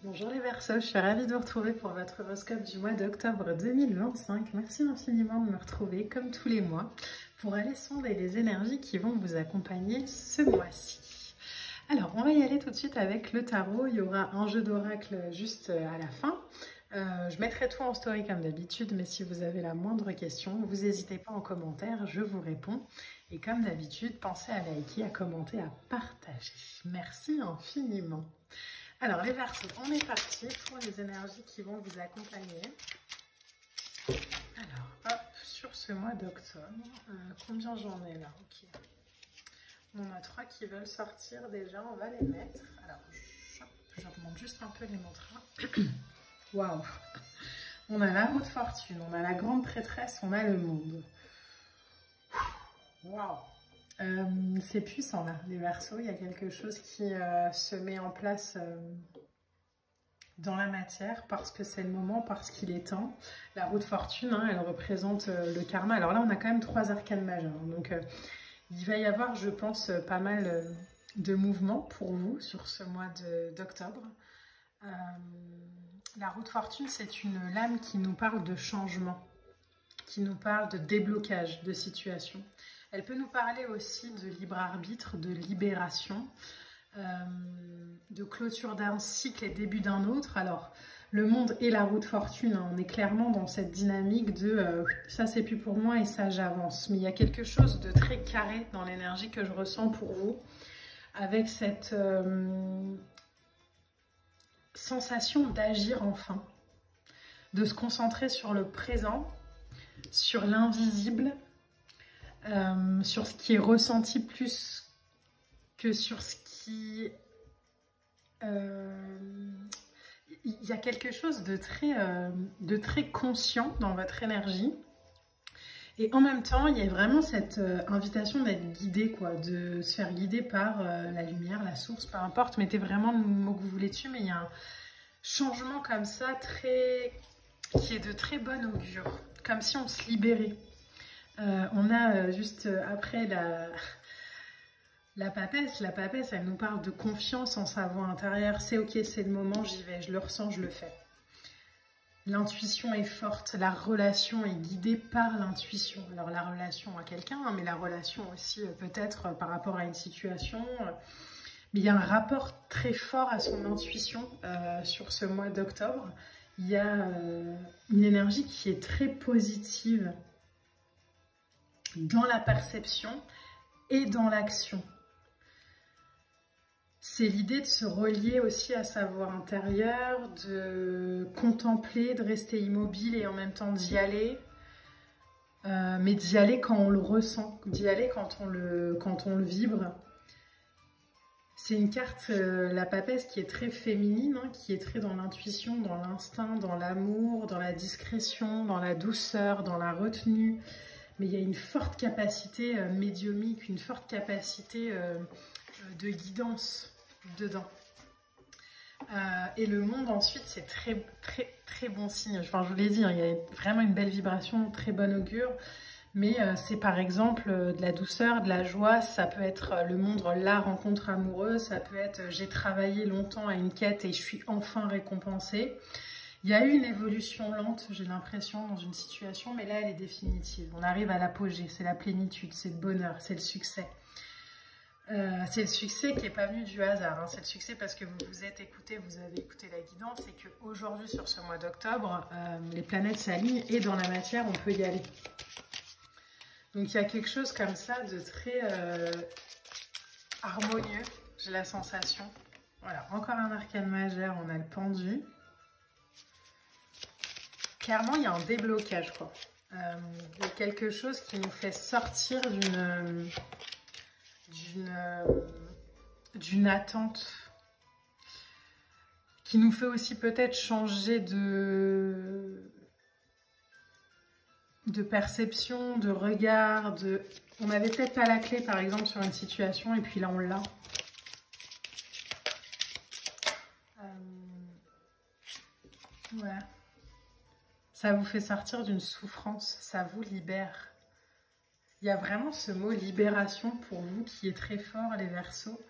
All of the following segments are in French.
Bonjour les Verseaux, je suis ravie de vous retrouver pour votre horoscope du mois d'octobre 2025. Merci infiniment de me retrouver comme tous les mois pour aller sonder les énergies qui vont vous accompagner ce mois-ci. Alors on va y aller tout de suite avec le tarot, il y aura un jeu d'oracle juste à la fin. Je mettrai tout en story comme d'habitude, mais si vous avez la moindre question, vous n'hésitez pas en commentaire, je vous réponds. Et comme d'habitude, pensez à liker, à commenter, à partager. Merci infiniment. Alors les Verseaux, on est parti pour les énergies qui vont vous accompagner. Alors, hop, sur ce mois d'octobre, combien j'en ai là? Ok. On a 3 qui veulent sortir déjà, on va les mettre. Alors, je remonte juste un peu les mantras. Waouh! On a la roue de fortune, on a la grande prêtresse, on a le monde. Waouh! C'est puissant là, les Verseaux, il y a quelque chose qui se met en place dans la matière parce que c'est le moment, parce qu'il est temps. La roue de fortune, hein, elle représente le karma. Alors là, on a quand même 3 arcanes majeures. Donc il va y avoir, je pense, pas mal de mouvements pour vous sur ce mois d'octobre. La roue de fortune, c'est une lame qui nous parle de changement, qui nous parle de déblocage de situation. Elle peut nous parler aussi de libre arbitre, de libération, de clôture d'un cycle et début d'un autre. Alors, le monde et la roue de fortune, hein, on est clairement dans cette dynamique de ça c'est plus pour moi et ça j'avance. Mais il y a quelque chose de très carré dans l'énergie que je ressens pour vous, avec cette sensation d'agir enfin, de se concentrer sur le présent, sur l'invisible, sur ce qui est ressenti plus que sur ce qui... il y a quelque chose de très conscient dans votre énergie. Et en même temps, il y a vraiment cette invitation d'être guidé, quoi, de se faire guider par la lumière, la source, peu importe. Mettez vraiment le mot que vous voulez dessus, mais il y a un changement comme ça qui est de très bon augure, comme si on se libérait. On a juste après la papesse. La papesse, elle nous parle de confiance en sa voix intérieure. C'est ok, c'est le moment, j'y vais, je le ressens, je le fais. L'intuition est forte, la relation est guidée par l'intuition. Alors la relation à quelqu'un, hein, mais la relation aussi peut-être par rapport à une situation. Mais il y a un rapport très fort à son intuition sur ce mois d'octobre. Il y a une énergie qui est très positive dans la perception et dans l'action. C'est l'idée de se relier aussi à sa voix intérieure, de contempler, de rester immobile et en même temps d'y aller. Mais d'y aller quand on le ressent, d'y aller quand on le vibre. C'est une carte, la papesse, qui est très féminine, hein, qui est très dans l'intuition, dans l'instinct, dans l'amour, dans la discrétion, dans la douceur, dans la retenue. Mais il y a une forte capacité médiumique, une forte capacité de guidance dedans. Et le monde ensuite, c'est très bon signe. Enfin, je vous l'ai dit, hein, il y a vraiment une belle vibration, très bon augure. Mais c'est par exemple de la douceur, de la joie. Ça peut être le monde, la rencontre amoureuse. Ça peut être j'ai travaillé longtemps à une quête et je suis enfin récompensée. Il y a eu une évolution lente, j'ai l'impression, dans une situation, mais là, elle est définitive. On arrive à l'apogée, c'est la plénitude, c'est le bonheur, c'est le succès. C'est le succès qui n'est pas venu du hasard, hein. C'est le succès parce que vous vous êtes écouté, vous avez écouté la guidance et qu'aujourd'hui, sur ce mois d'octobre, les planètes s'alignent et dans la matière, on peut y aller. Donc, il y a quelque chose comme ça de très harmonieux, j'ai la sensation. Voilà, encore un arcane majeur, on a le pendu. Clairement, il y a un déblocage, quoi. Il y a quelque chose qui nous fait sortir d'une attente, qui nous fait aussi peut-être changer de perception, de regard. On n'avait peut-être pas la clé, par exemple, sur une situation, et puis là, on l'a. Voilà. Ça vous fait sortir d'une souffrance, ça vous libère. Il y a vraiment ce mot libération pour vous qui est très fort, les Verseaux.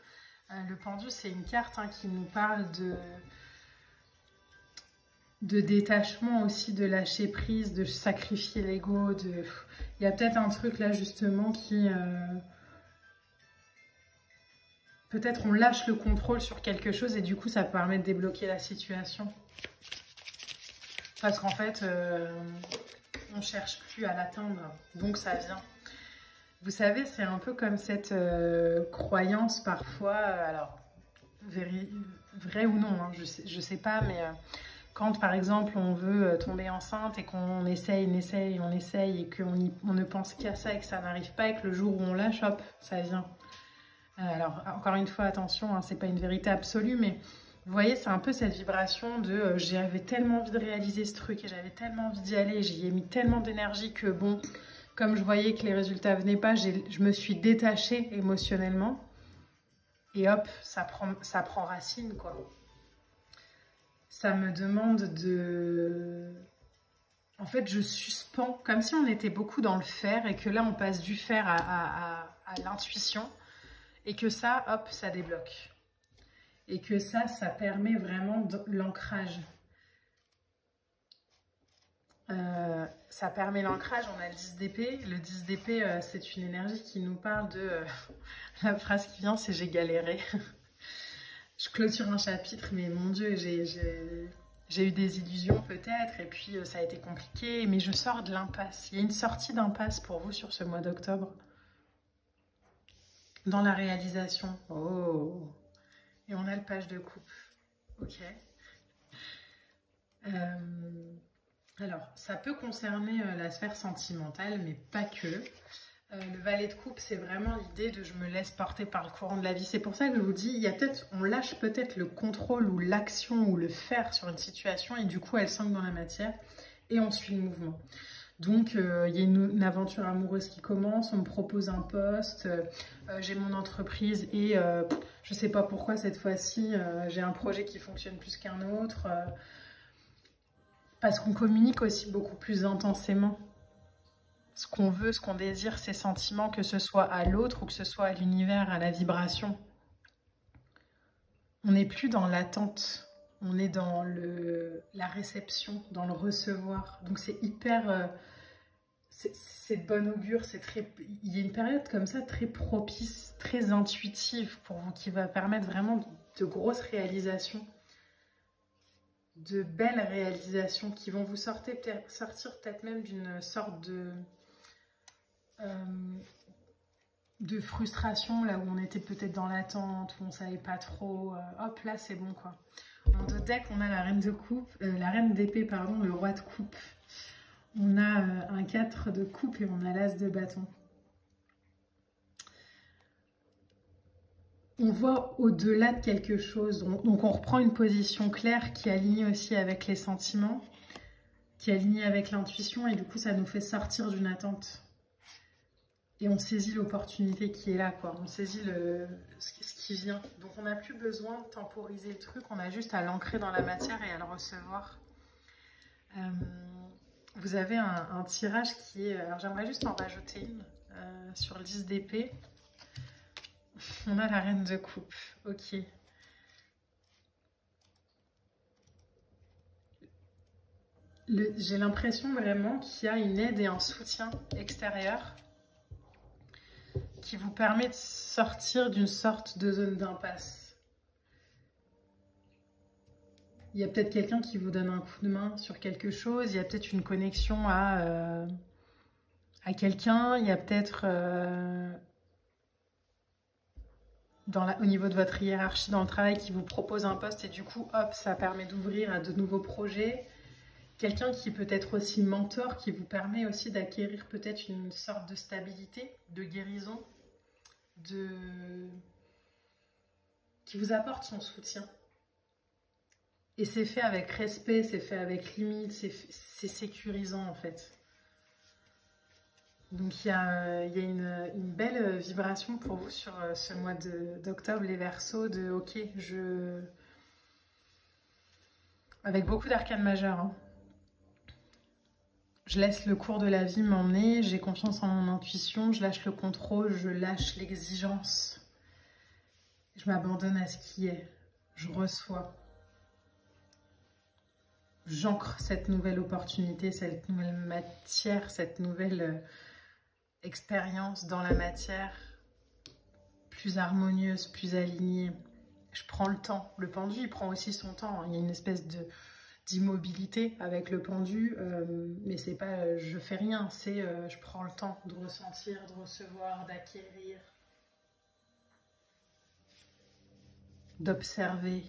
Le pendu, c'est une carte, hein, qui nous parle de détachement aussi, de lâcher prise, de sacrifier l'ego. Il y a peut-être un truc là justement qui... Peut-être on lâche le contrôle sur quelque chose et du coup ça permet de débloquer la situation. Parce qu'en fait, on ne cherche plus à l'atteindre, donc ça vient. Vous savez, c'est un peu comme cette croyance parfois, alors vrai ou non, hein, je sais pas, mais quand par exemple on veut tomber enceinte et qu'on essaye, on essaye et qu'on ne pense qu'à ça et que ça n'arrive pas et que le jour où on lâche, hop, ça vient. Alors encore une fois, attention, hein, c'est pas une vérité absolue, mais vous voyez, c'est un peu cette vibration de j'avais tellement envie de réaliser ce truc et j'avais tellement envie d'y aller, j'y ai mis tellement d'énergie que bon, comme je voyais que les résultats venaient pas, je me suis détachée émotionnellement et hop, ça prend racine, quoi. Ça me demande de... En fait, je suspends, comme si on était beaucoup dans le faire et que là, on passe du faire à l'intuition et que ça, hop, ça débloque. Et que ça permet vraiment de l'ancrage. Ça permet l'ancrage, on a le 10 d'épée. Le 10 d'épée, c'est une énergie qui nous parle de... la phrase qui vient, c'est « j'ai galéré ». Je clôture un chapitre, mais mon Dieu, j'ai eu des illusions peut-être, et puis ça a été compliqué, mais je sors de l'impasse. Il y a une sortie d'impasse pour vous sur ce mois d'octobre. Dans la réalisation. Oh. Et on a le page de coupe. Ok. Alors, ça peut concerner la sphère sentimentale, mais pas que. Le valet de coupe, c'est vraiment l'idée de je me laisse porter par le courant de la vie. C'est pour ça que je vous dis, il y a on lâche peut-être le contrôle ou l'action ou le faire sur une situation et du coup, elle s'ancre dans la matière et on suit le mouvement. Donc, il y a une aventure amoureuse qui commence, on me propose un poste, j'ai mon entreprise et je ne sais pas pourquoi cette fois-ci, j'ai un projet qui fonctionne plus qu'un autre. Parce qu'on communique aussi beaucoup plus intensément. Ce qu'on veut, ce qu'on désire, ces sentiments, que ce soit à l'autre ou que ce soit à l'univers, à la vibration. On n'est plus dans l'attente, on est dans la réception, dans le recevoir. Donc c'est hyper... c'est de bon augure, il y a une période comme ça très propice, très intuitive pour vous, qui va permettre vraiment de grosses réalisations, de belles réalisations qui vont vous sortir peut-être même d'une sorte de frustration, là où on était peut-être dans l'attente, où on savait pas trop, hop là c'est bon quoi. En deux decks on a la reine de coupe, la reine d'épée pardon, le roi de coupe. On a un 4 de coupe et on a l'as de bâton. On voit au-delà de quelque chose, donc on reprend une position claire qui est alignée aussi avec les sentiments, qui est alignée avec l'intuition et du coup ça nous fait sortir d'une attente. Et on saisit l'opportunité qui est là, quoi. On saisit ce qui vient. Donc on n'a plus besoin de temporiser le truc, on a juste à l'ancrer dans la matière et à le recevoir. Vous avez un tirage qui est... Alors j'aimerais juste en rajouter une sur le 10 d'épée. On a la reine de coupe, ok. J'ai l'impression vraiment qu'il y a une aide et un soutien extérieur qui vous permet de sortir d'une sorte de zone d'impasse. Il y a peut-être quelqu'un qui vous donne un coup de main sur quelque chose, il y a peut-être une connexion à quelqu'un, il y a peut-être au niveau de votre hiérarchie dans le travail qui vous propose un poste et du coup, hop, ça permet d'ouvrir à de nouveaux projets. Quelqu'un qui peut être aussi mentor, qui vous permet aussi d'acquérir peut-être une sorte de stabilité, de guérison, qui vous apporte son soutien. Et c'est fait avec respect, c'est fait avec limite, c'est sécurisant en fait. Donc il y a une belle vibration pour vous sur ce mois d'octobre, les Verseaux, de ok, avec beaucoup d'arcanes majeures. Hein. Je laisse le cours de la vie m'emmener, j'ai confiance en mon intuition, je lâche le contrôle, je lâche l'exigence. Je m'abandonne à ce qui est, je reçois. j'ancre cette nouvelle opportunité, cette nouvelle matière, cette nouvelle expérience dans la matière, plus harmonieuse, plus alignée. Je prends le temps. Le pendu, il prend aussi son temps. Il y a une espèce d'immobilité avec le pendu, mais c'est pas je fais rien, c'est je prends le temps de ressentir, de recevoir, d'acquérir, d'observer,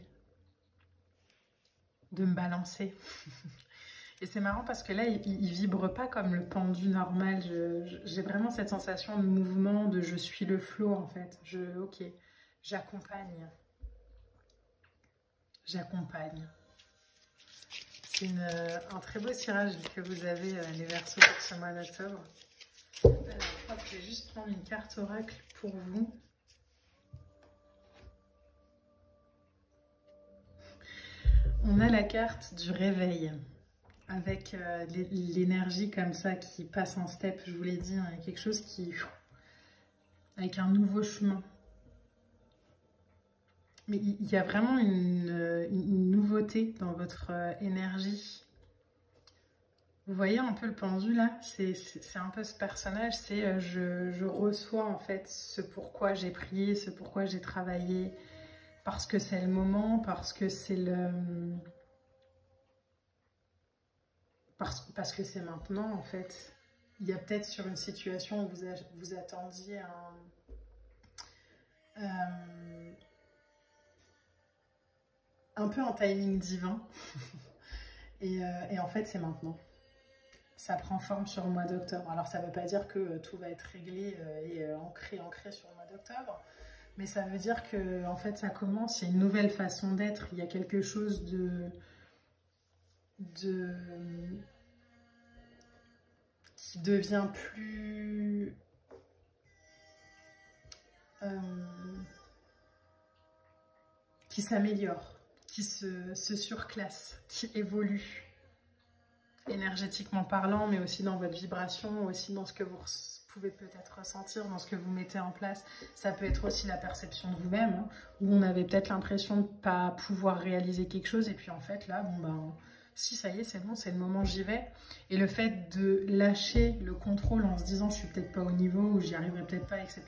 de me balancer. Et c'est marrant parce que là, il vibre pas comme le pendu normal. J'ai vraiment cette sensation de mouvement, de je suis le flot en fait. Ok, j'accompagne. J'accompagne. C'est un très beau tirage que vous avez, les Verseaux, pour ce mois d'octobre. Alors, je vais juste prendre une carte oracle pour vous. On a la carte du réveil, avec l'énergie comme ça qui passe en step, je vous l'ai dit, hein, quelque chose qui... avec un nouveau chemin. Mais il y a vraiment une nouveauté dans votre énergie. Vous voyez un peu le pendu là, c'est un peu ce personnage, c'est je reçois en fait ce pourquoi j'ai prié, ce pourquoi j'ai travaillé, parce que c'est le moment, parce que c'est parce que c'est maintenant en fait. Il y a peut-être sur une situation où vous attendiez un peu un timing divin et en fait c'est maintenant. Ça prend forme sur le mois d'octobre. Alors ça ne veut pas dire que tout va être réglé et ancré sur le mois d'octobre, mais ça veut dire que en fait ça commence, il y a une nouvelle façon d'être, il y a quelque chose qui devient plus qui s'améliore, qui se surclasse, qui évolue énergétiquement parlant, mais aussi dans votre vibration, aussi dans ce que vous pouvez peut-être ressentir, dans ce que vous mettez en place. Ça peut être aussi la perception de vous-même, hein, où on avait peut-être l'impression de ne pas pouvoir réaliser quelque chose, et puis en fait là, bon ben, si ça y est, c'est bon, c'est le moment, j'y vais. Et le fait de lâcher le contrôle en se disant je suis peut-être pas au niveau, ou j'y arriverai peut-être pas, etc.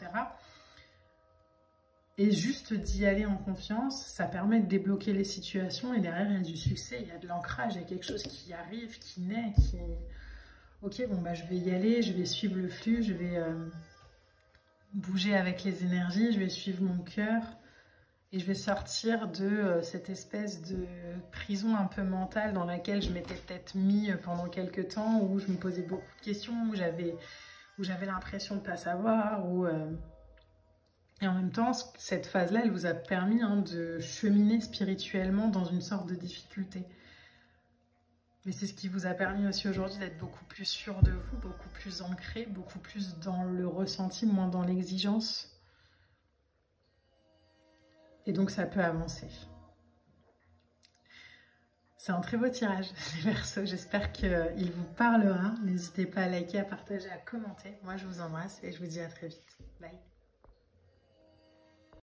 Et juste d'y aller en confiance, ça permet de débloquer les situations et derrière il y a du succès, il y a de l'ancrage, il y a quelque chose qui arrive, qui naît, qui... Ok, bon bah je vais y aller, je vais suivre le flux, je vais bouger avec les énergies, je vais suivre mon cœur et je vais sortir de cette espèce de prison un peu mentale dans laquelle je m'étais peut-être mis pendant quelques temps, où je me posais beaucoup de questions, où j'avais l'impression de ne pas savoir, Et en même temps, cette phase-là, elle vous a permis de cheminer spirituellement dans une sorte de difficulté. Mais c'est ce qui vous a permis aussi aujourd'hui d'être beaucoup plus sûr de vous, beaucoup plus ancré, beaucoup plus dans le ressenti, moins dans l'exigence. Et donc ça peut avancer. C'est un très beau tirage, les Verseaux. J'espère qu'il vous parlera. N'hésitez pas à liker, à partager, à commenter. Moi, je vous embrasse et je vous dis à très vite. Bye.